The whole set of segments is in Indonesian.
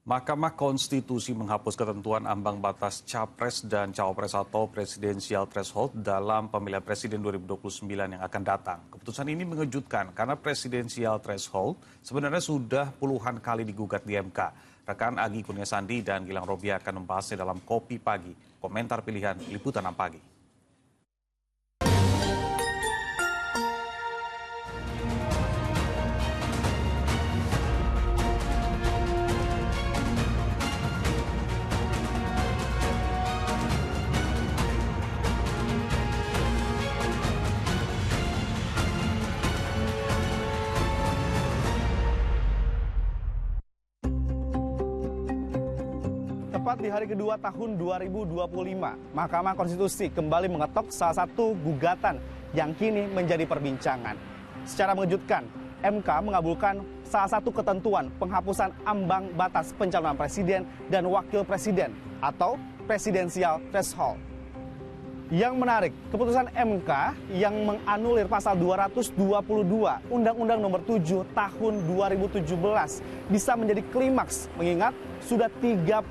Mahkamah Konstitusi menghapus ketentuan ambang batas capres dan cawapres atau presidensial threshold dalam pemilihan presiden 2029 yang akan datang. Keputusan ini mengejutkan karena presidensial threshold sebenarnya sudah puluhan kali digugat di MK. Rekan Agi Kurnia Sandi dan Gilang Robia akan membahasnya dalam Kopi Pagi. Komentar pilihan Liputan 6 Pagi. Tepat di hari kedua tahun 2025, Mahkamah Konstitusi kembali mengetok salah satu gugatan yang kini menjadi perbincangan. Secara mengejutkan, MK mengabulkan salah satu ketentuan penghapusan ambang batas pencalonan presiden dan wakil presiden atau presidensial threshold. Yang menarik, keputusan MK yang menganulir pasal 222 Undang-Undang Nomor 7 Tahun 2017 bisa menjadi klimaks mengingat sudah 36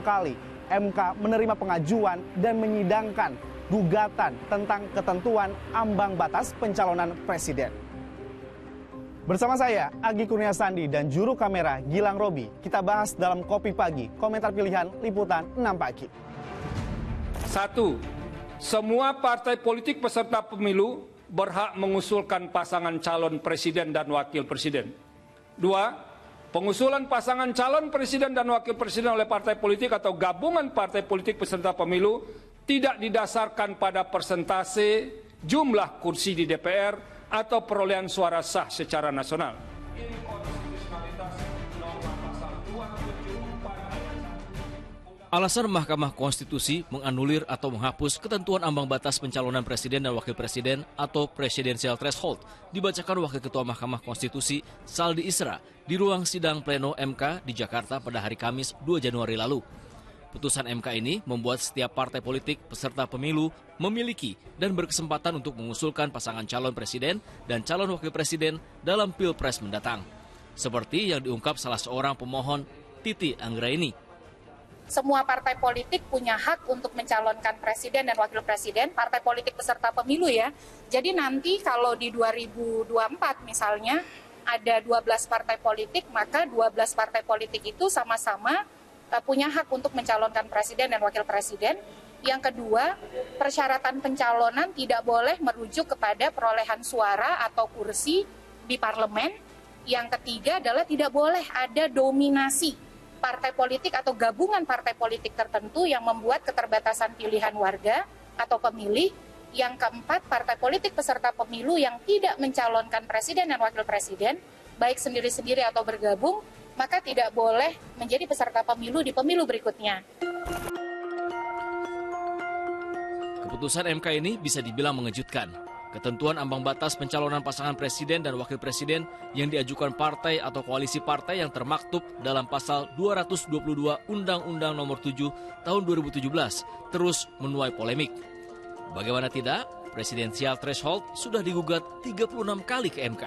kali MK menerima pengajuan dan menyidangkan gugatan tentang ketentuan ambang batas pencalonan presiden. Bersama saya, Agi Kurnia Sandi dan juru kamera Gilang Robi, kita bahas dalam Kopi Pagi, komentar pilihan Liputan 6 Pagi. 1. Semua partai politik peserta pemilu berhak mengusulkan pasangan calon presiden dan wakil presiden. 2. Pengusulan pasangan calon presiden dan wakil presiden oleh partai politik atau gabungan partai politik peserta pemilu tidak didasarkan pada persentase jumlah kursi di DPR atau perolehan suara sah secara nasional. Alasan Mahkamah Konstitusi menganulir atau menghapus ketentuan ambang batas pencalonan presiden dan wakil presiden atau presidensial threshold dibacakan Wakil Ketua Mahkamah Konstitusi Saldi Isra di ruang sidang pleno MK di Jakarta pada hari Kamis 2 Januari lalu. Putusan MK ini membuat setiap partai politik peserta pemilu memiliki dan berkesempatan untuk mengusulkan pasangan calon presiden dan calon wakil presiden dalam Pilpres mendatang. Seperti yang diungkap salah seorang pemohon, Titi Anggraini. Semua partai politik punya hak untuk mencalonkan presiden dan wakil presiden, partai politik peserta pemilu ya. Jadi nanti kalau di 2024 misalnya ada 12 partai politik, maka 12 partai politik itu sama-sama punya hak untuk mencalonkan presiden dan wakil presiden. Yang kedua, persyaratan pencalonan tidak boleh merujuk kepada perolehan suara atau kursi di parlemen. Yang ketiga adalah tidak boleh ada dominasi partai politik atau gabungan partai politik tertentu yang membuat keterbatasan pilihan warga atau pemilih. Yang keempat, partai politik peserta pemilu yang tidak mencalonkan presiden dan wakil presiden, baik sendiri-sendiri atau bergabung, maka tidak boleh menjadi peserta pemilu di pemilu berikutnya. Keputusan MK ini bisa dibilang mengejutkan. Ketentuan ambang batas pencalonan pasangan presiden dan wakil presiden yang diajukan partai atau koalisi partai yang termaktub dalam pasal 222 Undang-Undang Nomor 7 Tahun 2017 terus menuai polemik. Bagaimana tidak, presidensial threshold sudah digugat 36 kali ke MK.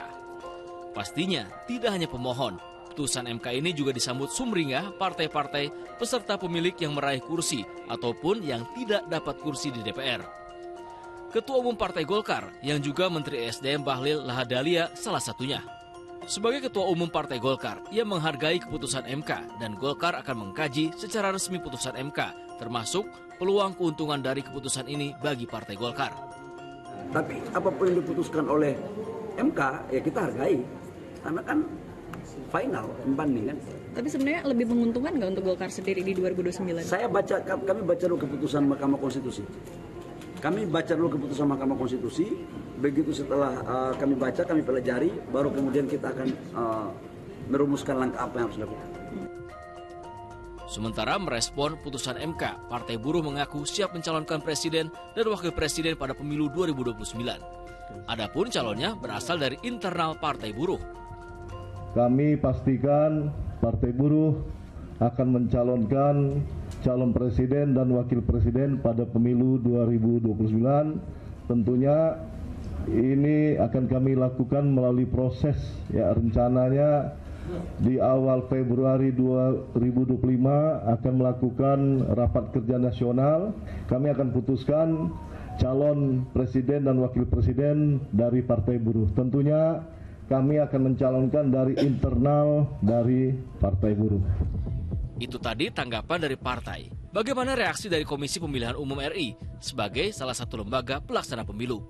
Pastinya tidak hanya pemohon, putusan MK ini juga disambut sumringah partai-partai peserta pemilik yang meraih kursi ataupun yang tidak dapat kursi di DPR. Ketua Umum Partai Golkar yang juga Menteri SDM Bahlil Lahadalia salah satunya. Sebagai Ketua Umum Partai Golkar, ia menghargai keputusan MK dan Golkar akan mengkaji secara resmi putusan MK, termasuk peluang keuntungan dari keputusan ini bagi Partai Golkar. Tapi apapun yang diputuskan oleh MK, ya kita hargai. Karena kan final, banding kan. Tapi sebenarnya lebih menguntungkan nggak untuk Golkar sendiri di 2029? Kami baca dulu keputusan Mahkamah Konstitusi. Kami baca dulu keputusan Mahkamah Konstitusi, begitu setelah kami baca, kami pelajari, baru kemudian kita akan merumuskan langkah apa yang harus dilakukan. Sementara merespon putusan MK, Partai Buruh mengaku siap mencalonkan presiden dan wakil presiden pada pemilu 2029. Adapun calonnya berasal dari internal Partai Buruh. Kami pastikan Partai Buruh akan mencalonkan calon presiden dan wakil presiden pada pemilu 2029. Tentunya ini akan kami lakukan melalui proses, ya rencananya di awal Februari 2025 akan melakukan rapat kerja nasional. Kami akan putuskan calon presiden dan wakil presiden dari Partai Buruh. Tentunya kami akan mencalonkan dari internal dari Partai Buruh. Itu tadi tanggapan dari partai. Bagaimana reaksi dari Komisi Pemilihan Umum RI sebagai salah satu lembaga pelaksana pemilu?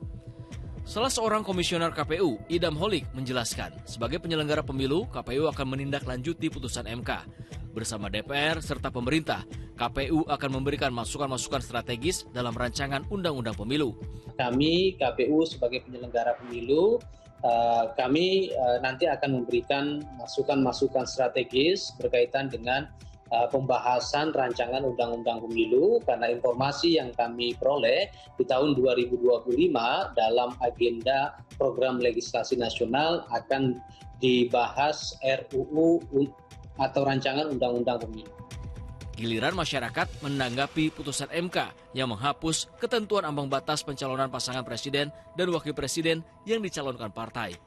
Salah seorang komisioner KPU, Idam Holik, menjelaskan, sebagai penyelenggara pemilu, KPU akan menindaklanjuti putusan MK. Bersama DPR serta pemerintah, KPU akan memberikan masukan-masukan strategis dalam rancangan Undang-Undang Pemilu. Kami, KPU sebagai penyelenggara pemilu, kami nanti akan memberikan masukan-masukan strategis berkaitan dengan pembahasan rancangan Undang-Undang Pemilu, karena informasi yang kami peroleh di tahun 2025 dalam agenda program legislasi nasional akan dibahas RUU atau rancangan Undang-Undang Pemilu. Giliran masyarakat menanggapi putusan MK yang menghapus ketentuan ambang batas pencalonan pasangan presiden dan wakil presiden yang dicalonkan partai.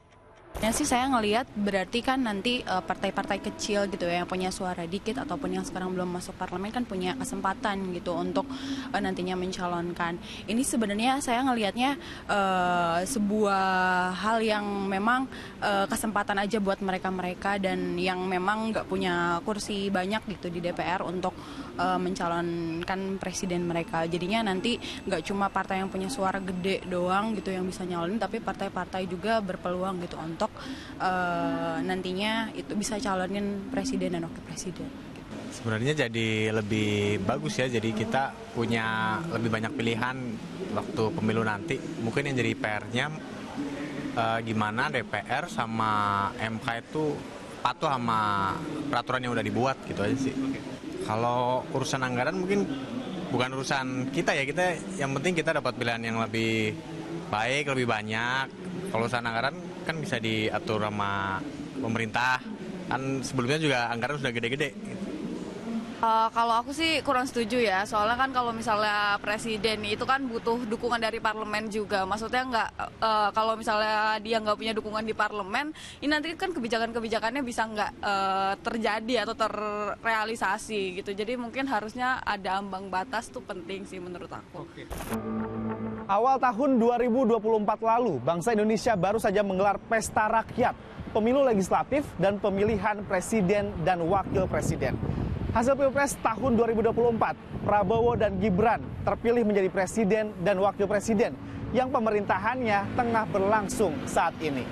Ya sih, saya ngelihat berarti kan nanti partai-partai kecil gitu ya yang punya suara dikit ataupun yang sekarang belum masuk parlemen kan punya kesempatan gitu untuk nantinya mencalonkan. Ini sebenarnya saya ngelihatnya sebuah hal yang memang kesempatan aja buat mereka-mereka dan yang memang nggak punya kursi banyak gitu di DPR untuk mencalonkan presiden mereka. Jadinya nanti nggak cuma partai yang punya suara gede doang gitu yang bisa nyalonin, tapi partai-partai juga berpeluang gitu untuk nantinya itu bisa calonin presiden dan wakil presiden. Sebenarnya jadi lebih bagus ya, jadi kita punya lebih banyak pilihan waktu pemilu nanti. Mungkin yang jadi PR-nya gimana DPR sama MK itu patuh sama peraturan yang udah dibuat gitu aja sih. Kalau urusan anggaran mungkin bukan urusan kita ya, kita yang penting kita dapat pilihan yang lebih baik, lebih banyak. Kalau urusan anggaran kan bisa diatur sama pemerintah, kan sebelumnya juga anggaran sudah gede-gede. Kalau aku sih kurang setuju ya, soalnya kan kalau misalnya presiden itu kan butuh dukungan dari parlemen juga. Maksudnya nggak, kalau misalnya dia nggak punya dukungan di parlemen, ini nanti kan kebijakan-kebijakannya bisa nggak terjadi atau terrealisasi gitu. Jadi mungkin harusnya ada ambang batas tuh penting sih menurut aku. Awal tahun 2024 lalu, bangsa Indonesia baru saja menggelar pesta rakyat, pemilu legislatif dan pemilihan presiden dan wakil presiden. Hasil Pilpres tahun 2024, Prabowo dan Gibran terpilih menjadi presiden dan wakil presiden yang pemerintahannya tengah berlangsung saat ini.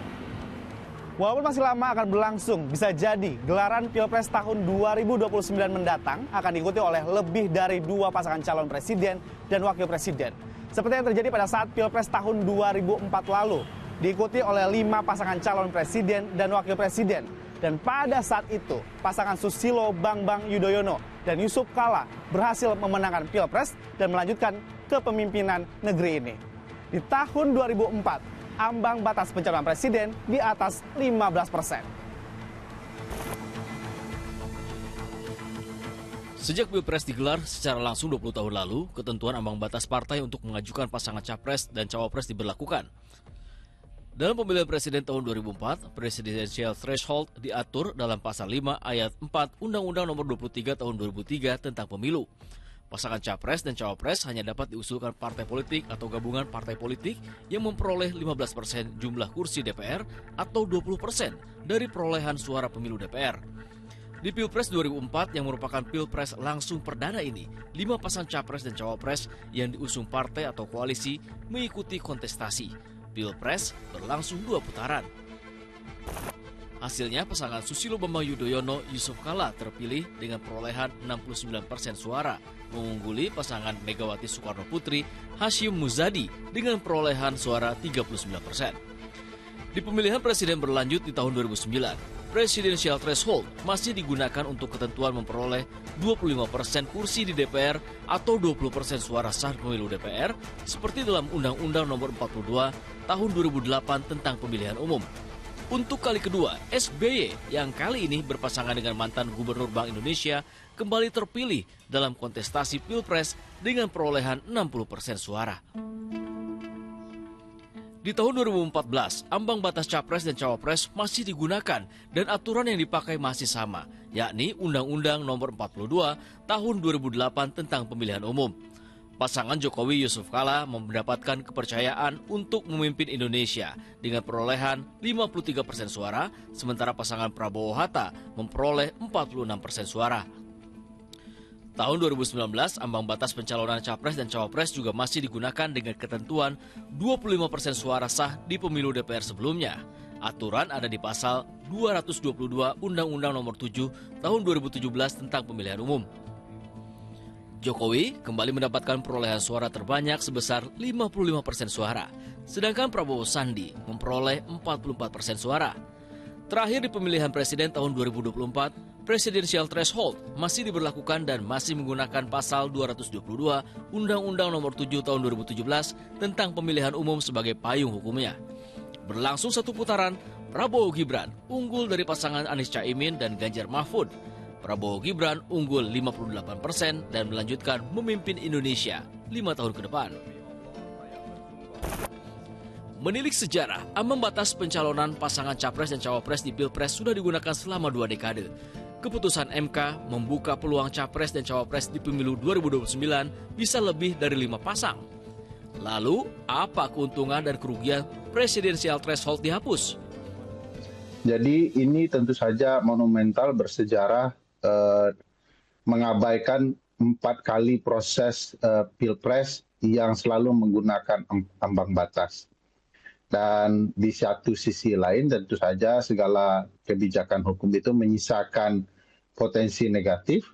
Walaupun masih lama akan berlangsung, bisa jadi gelaran Pilpres tahun 2029 mendatang akan diikuti oleh lebih dari 2 pasangan calon presiden dan wakil presiden. Seperti yang terjadi pada saat Pilpres tahun 2004 lalu, diikuti oleh 5 pasangan calon presiden dan wakil presiden. Dan pada saat itu, pasangan Susilo Bambang Yudhoyono dan Yusuf Kala berhasil memenangkan Pilpres dan melanjutkan kepemimpinan negeri ini. Di tahun 2004, ambang batas pencalonan presiden di atas 15%. Sejak Pilpres digelar secara langsung 20 tahun lalu, ketentuan ambang batas partai untuk mengajukan pasangan capres dan cawapres diberlakukan. Dalam pemilihan presiden tahun 2004, presidential threshold diatur dalam pasal 5 ayat 4 Undang-Undang Nomor 23 tahun 2003 tentang pemilu. Pasangan capres dan cawapres hanya dapat diusulkan partai politik atau gabungan partai politik yang memperoleh 15% jumlah kursi DPR atau 20% dari perolehan suara pemilu DPR. Di Pilpres 2004 yang merupakan Pilpres langsung perdana ini, 5 pasang capres dan cawapres yang diusung partai atau koalisi mengikuti kontestasi. Pilpres berlangsung 2 putaran. Hasilnya pasangan Susilo Bambang Yudhoyono Yusuf Kala terpilih dengan perolehan 69% suara, mengungguli pasangan Megawati Soekarno Putri Hashim Muzadi dengan perolehan suara 39%. Di pemilihan presiden berlanjut di tahun 2009, Presidential Threshold masih digunakan untuk ketentuan memperoleh 25% kursi di DPR atau 20% suara sah pemilu DPR seperti dalam Undang-Undang Nomor 42 Tahun 2008 tentang Pemilihan Umum. Untuk kali kedua, SBY yang kali ini berpasangan dengan mantan Gubernur Bank Indonesia kembali terpilih dalam kontestasi Pilpres dengan perolehan 60% suara. Di Di tahun 2014, ambang batas capres dan cawapres masih digunakan dan aturan yang dipakai masih sama, yakni Undang-Undang Nomor 42 Tahun 2008 tentang Pemilihan Umum. Pasangan Jokowi Yusuf Kala mendapatkan kepercayaan untuk memimpin Indonesia dengan perolehan 53% suara, sementara pasangan Prabowo Hatta memperoleh 46% suara. Tahun 2019, ambang batas pencalonan capres dan cawapres juga masih digunakan dengan ketentuan 25% suara sah di pemilu DPR sebelumnya. Aturan ada di pasal 222 Undang-Undang Nomor 7 Tahun 2017 tentang Pemilihan Umum. Jokowi kembali mendapatkan perolehan suara terbanyak sebesar 55% suara, sedangkan Prabowo Sandi memperoleh 44% suara. Terakhir di pemilihan presiden tahun 2024, Presidential Threshold masih diberlakukan dan masih menggunakan pasal 222 Undang-Undang Nomor 7 Tahun 2017 tentang Pemilihan Umum sebagai payung hukumnya. Berlangsung satu putaran, Prabowo Gibran unggul dari pasangan Anies Caimin dan Ganjar Mahfud. Prabowo Gibran unggul 58% dan melanjutkan memimpin Indonesia 5 tahun ke depan. Menilik sejarah, ambang batas pencalonan pasangan capres dan cawapres di Pilpres sudah digunakan selama 2 dekade. Keputusan MK membuka peluang capres dan cawapres di pemilu 2029 bisa lebih dari 5 pasang. Lalu, apa keuntungan dan kerugian presidensial threshold dihapus? Jadi ini tentu saja monumental bersejarah mengabaikan 4 kali proses Pilpres yang selalu menggunakan ambang batas. Dan di satu sisi lain tentu saja segala kebijakan hukum itu menyisakan potensi negatif.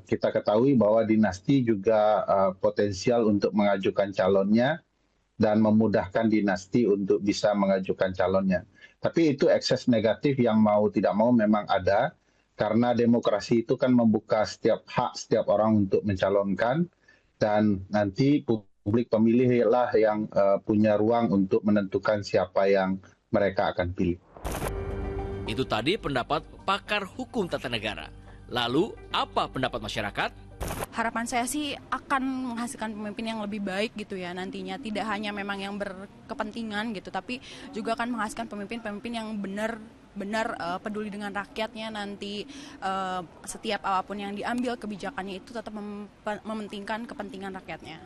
Kita ketahui bahwa dinasti juga potensial untuk mengajukan calonnya dan memudahkan dinasti untuk bisa mengajukan calonnya. Tapi itu ekses negatif yang mau tidak mau memang ada, karena demokrasi itu kan membuka hak setiap orang untuk mencalonkan, dan nanti publik pemilih lah yang punya ruang untuk menentukan siapa yang mereka akan pilih. Itu tadi pendapat pakar hukum tata negara. Lalu, apa pendapat masyarakat? Harapan saya sih akan menghasilkan pemimpin yang lebih baik gitu ya nantinya. Tidak hanya memang yang berkepentingan gitu, tapi juga akan menghasilkan pemimpin-pemimpin yang benar peduli dengan rakyatnya nanti. Setiap apapun yang diambil kebijakannya itu tetap mementingkan kepentingan rakyatnya.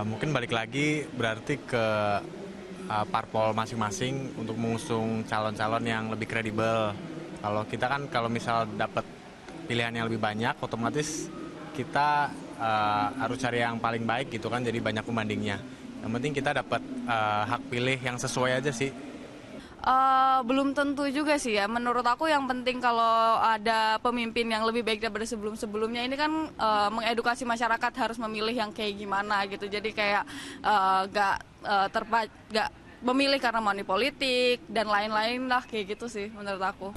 Mungkin balik lagi berarti ke parpol masing-masing untuk mengusung calon-calon yang lebih kredibel. Kalau kita kan kalau misal dapat pilihan yang lebih banyak, otomatis kita harus cari yang paling baik gitu kan, jadi banyak pembandingnya. Yang penting kita dapat hak pilih yang sesuai aja sih. Belum tentu juga sih ya. Menurut aku yang penting kalau ada pemimpin yang lebih baik daripada sebelum-sebelumnya ini kan mengedukasi masyarakat harus memilih yang kayak gimana gitu. Jadi kayak gak memilih karena money politik dan lain-lain lah kayak gitu sih menurut aku.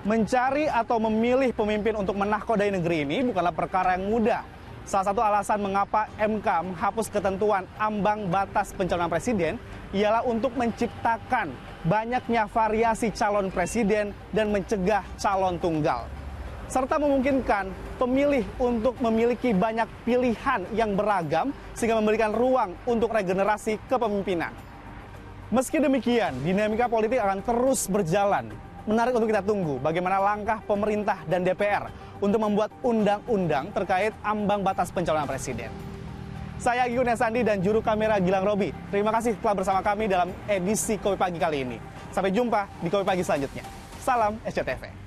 Mencari atau memilih pemimpin untuk menahkodai negeri ini bukanlah perkara yang mudah. Salah satu alasan mengapa MK menghapus ketentuan ambang batas pencalonan presiden ialah untuk menciptakan banyaknya variasi calon presiden dan mencegah calon tunggal, serta memungkinkan pemilih untuk memiliki banyak pilihan yang beragam sehingga memberikan ruang untuk regenerasi kepemimpinan. Meski demikian, dinamika politik akan terus berjalan. Menarik untuk kita tunggu bagaimana langkah pemerintah dan DPR untuk membuat undang-undang terkait ambang batas pencalonan presiden. Saya Agi Kurniasandi dan juru kamera Gilang Robi. Terima kasih telah bersama kami dalam edisi Kopi Pagi kali ini. Sampai jumpa di Kopi Pagi selanjutnya. Salam SCTV.